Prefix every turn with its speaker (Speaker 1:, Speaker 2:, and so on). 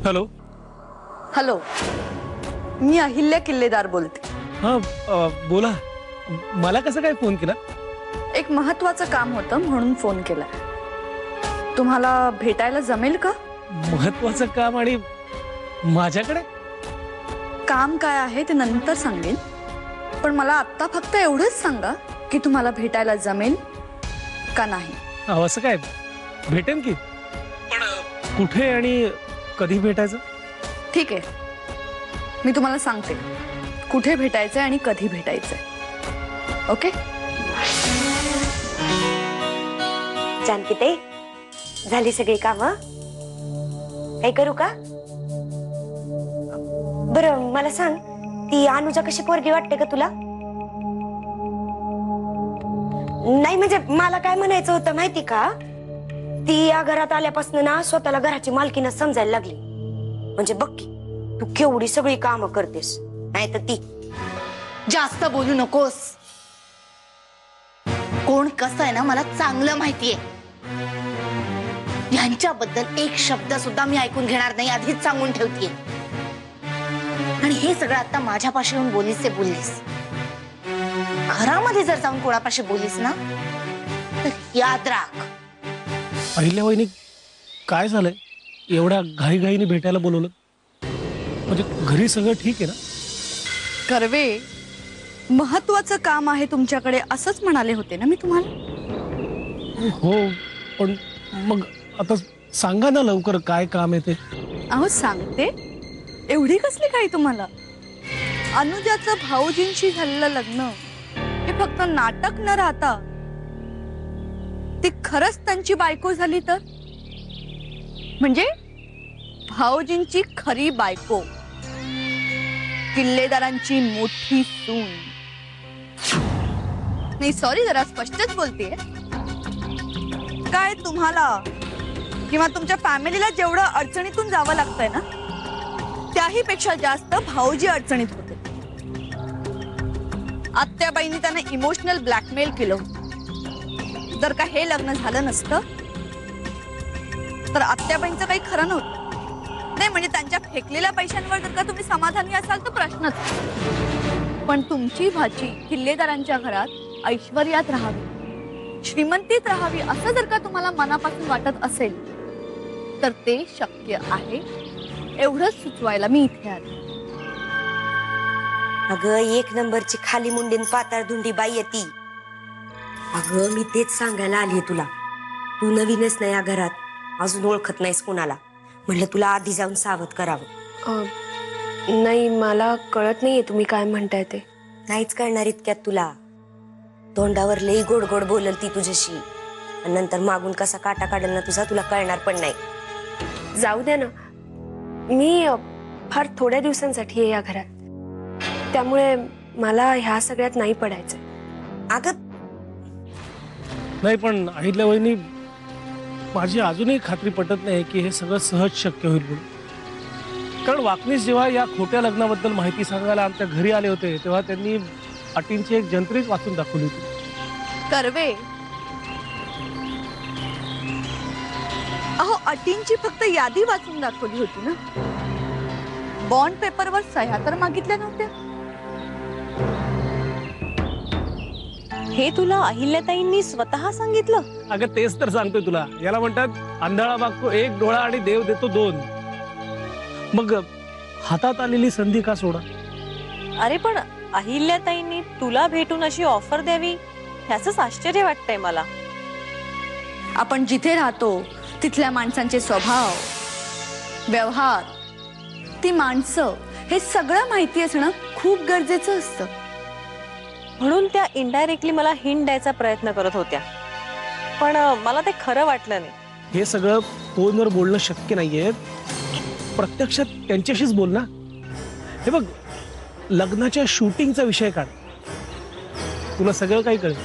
Speaker 1: Hello
Speaker 2: hello, मी अहिल्या किल्लेदार बोलते.
Speaker 1: हां, बोला. मला कसं काय फोन केला?
Speaker 2: एक महत्वाचं काम होतं म्हणून फोन केला. तुम्हाला भेटायला जमेल का?
Speaker 1: महत्वाचं काम आणि माझ्याकडे?
Speaker 2: काम काय आहे ते नंतर सांगेन, पण मला आत्ता फक्त एवढंच सांगा की तुम्हाला भेटायला जमेल का नाही.
Speaker 1: असं काय? भेटेन की, पण कुठे आणि कधी भेटायचं?
Speaker 2: ठीक आहे, मी तुम्हाला सांगते कुठे भेटायचंय आणि कधी भेटायचंय. ओके?
Speaker 3: जानकी ताई, झाली सगळी कामं? काही करू का? बरं मला सांग, ती अनुजा कशी पोरगी वाटते का तुला? नाही म्हणजे मला काय म्हणायचं होतं माहिती का, ती या घरात आल्यापासून ना स्वतःला घराची मालकीनं समजायला लागली. म्हणजे बघ की, तू केवढी सगळी कामं करतेस, नाही तर ती.
Speaker 4: जास्त बोलू नकोस. कोण कसं आहे ना मला चांगलं माहितीये. यांच्याबद्दल एक शब्द सुद्धा मी ऐकून घेणार नाही, आधीच सांगून ठेवतीये. आणि हे सगळं आता माझ्यापाशी येऊन बोललीस ते बोललीस. घरामध्ये जर जाऊन कोणापाशी बोललीस ना तर याद राख.
Speaker 1: पहिल्या वहिनी काय झालंय? एवढ्या घाईघाईने भेटायला बोलवलं? म्हणजे घरी सगळं ठीक आहे ना?
Speaker 2: कर्वे, महत्वाचं काम आहे तुमच्याकडे असंच म्हणाले होते ना मी तुम्हाला.
Speaker 1: हो, पण मग आता सांगा ना लवकर काय काम आहे ते.
Speaker 2: अहो सांगते, एवढी कसली काही तुम्हाला. अनुजाचं भाऊजींशी झालेलं लग्न हे फक्त नाटक न राहता ती खरंच त्यांची बायको झाली तर, म्हणजे भाऊजींची खरी बायको, किल्लेदारांची मोठी सून. नाही सॉरी, जरा स्पष्टच बोलतेय. काय तुम्हाला किंवा तुमच्या फॅमिलीला जेवढं अडचणीतून जावं लागतंय ना, त्याही पेक्षा जास्त भाऊजी अडचणीत होते. आत्याबाईंनी त्यांना इमोशनल ब्लॅकमेल केलं होतं. जर का हे लग्न झालं नसतं तर आत्याबाईंचं काही खरं नव्हतं. नाही म्हणजे त्यांच्या फेकलेल्या पैशांवर जर का तुम्ही समाधानी असाल तर प्रश्नच. पण तुमची भाची किल्लेदारांच्या घरात ऐश्वर्यात राहावी, श्रीमंतीत राहावी असं जर का तुम्हाला मनापासून वाटत असेल तर ते शक्य आहे. एवढंच सुचवायला मी इथे आले.
Speaker 3: अगं एक नंबरची खाली मुंडीन पाताळ धुंडी बाई आहे ती. अगं मी तेच सांगायला आली तुला. तू नवीनच नाही या घरात, अजून ओळखत नाहीस कुणाला. म्हटलं तुला आधी जाऊन सावध करावं.
Speaker 5: नाही मला कळत नाहीये तुम्ही काय म्हणताय ते.
Speaker 3: नाहीच कळणार इतक्यात तुला. तोंडावर लई गोड गोड बोलल ती तुझ्याशी, आणि नंतर मागून कसा काटा काढल ना तुझा तुला कळणार पण नाही.
Speaker 5: जाऊ द्या ना, मी फार थोड्या दिवसांसाठी आहे या घरात, त्यामुळे मला ह्या सगळ्यात नाही पडायचं.
Speaker 3: अगं
Speaker 1: नाही पण अहिल्या वहिनी, माझी अजूनही खात्री पटत नाही की हे सगळं सहज शक्य होईल म्हणून. कारण वाकनीस जेव्हा या खोट्या लग्नाबद्दल माहिती सांगायला आमच्या घरी आले होते तेव्हा त्यांनी अटींची एक जंत्रीच वाचून दाखवली होती.
Speaker 2: कर्वे, अहो अटींची फक्त यादी वाचून दाखवली होती ना, बॉन्ड पेपरवर सह्या तर मागितल्या नव्हत्या.
Speaker 6: हे तुला अहिल्याताईंनी स्वतः सांगितलं?
Speaker 1: अगं तेच तर सांगतोय तुला. याला म्हणतात आंधळा मागतो एक डोळा आणि देव देतो दोन. मग हातात आलेली संधी का सोडा?
Speaker 6: अरे पण अहिल्याताईंनी तुला भेटून अशी ऑफर द्यावी ह्याचंच आश्चर्य वाटतंय मला.
Speaker 2: आपण जिथे राहतो तिथल्या माणसांचे स्वभाव, व्यवहार, ती माणसं, हे सगळं माहिती असणं खूप गरजेचं असतं.
Speaker 6: म्हणून त्या इनडायरेक्टली मला हिंट द्यायचा प्रयत्न करत होत्या, पण मला ते खरं वाटलं नाही.
Speaker 1: हे सगळं फोनवर बोलणं शक्य नाहीये, प्रत्यक्षात त्यांच्याशीच बोल ना. हे बघ, लग्नाच्या शूटिंगचा विषय काढ, तुला सगळं काही कळेल.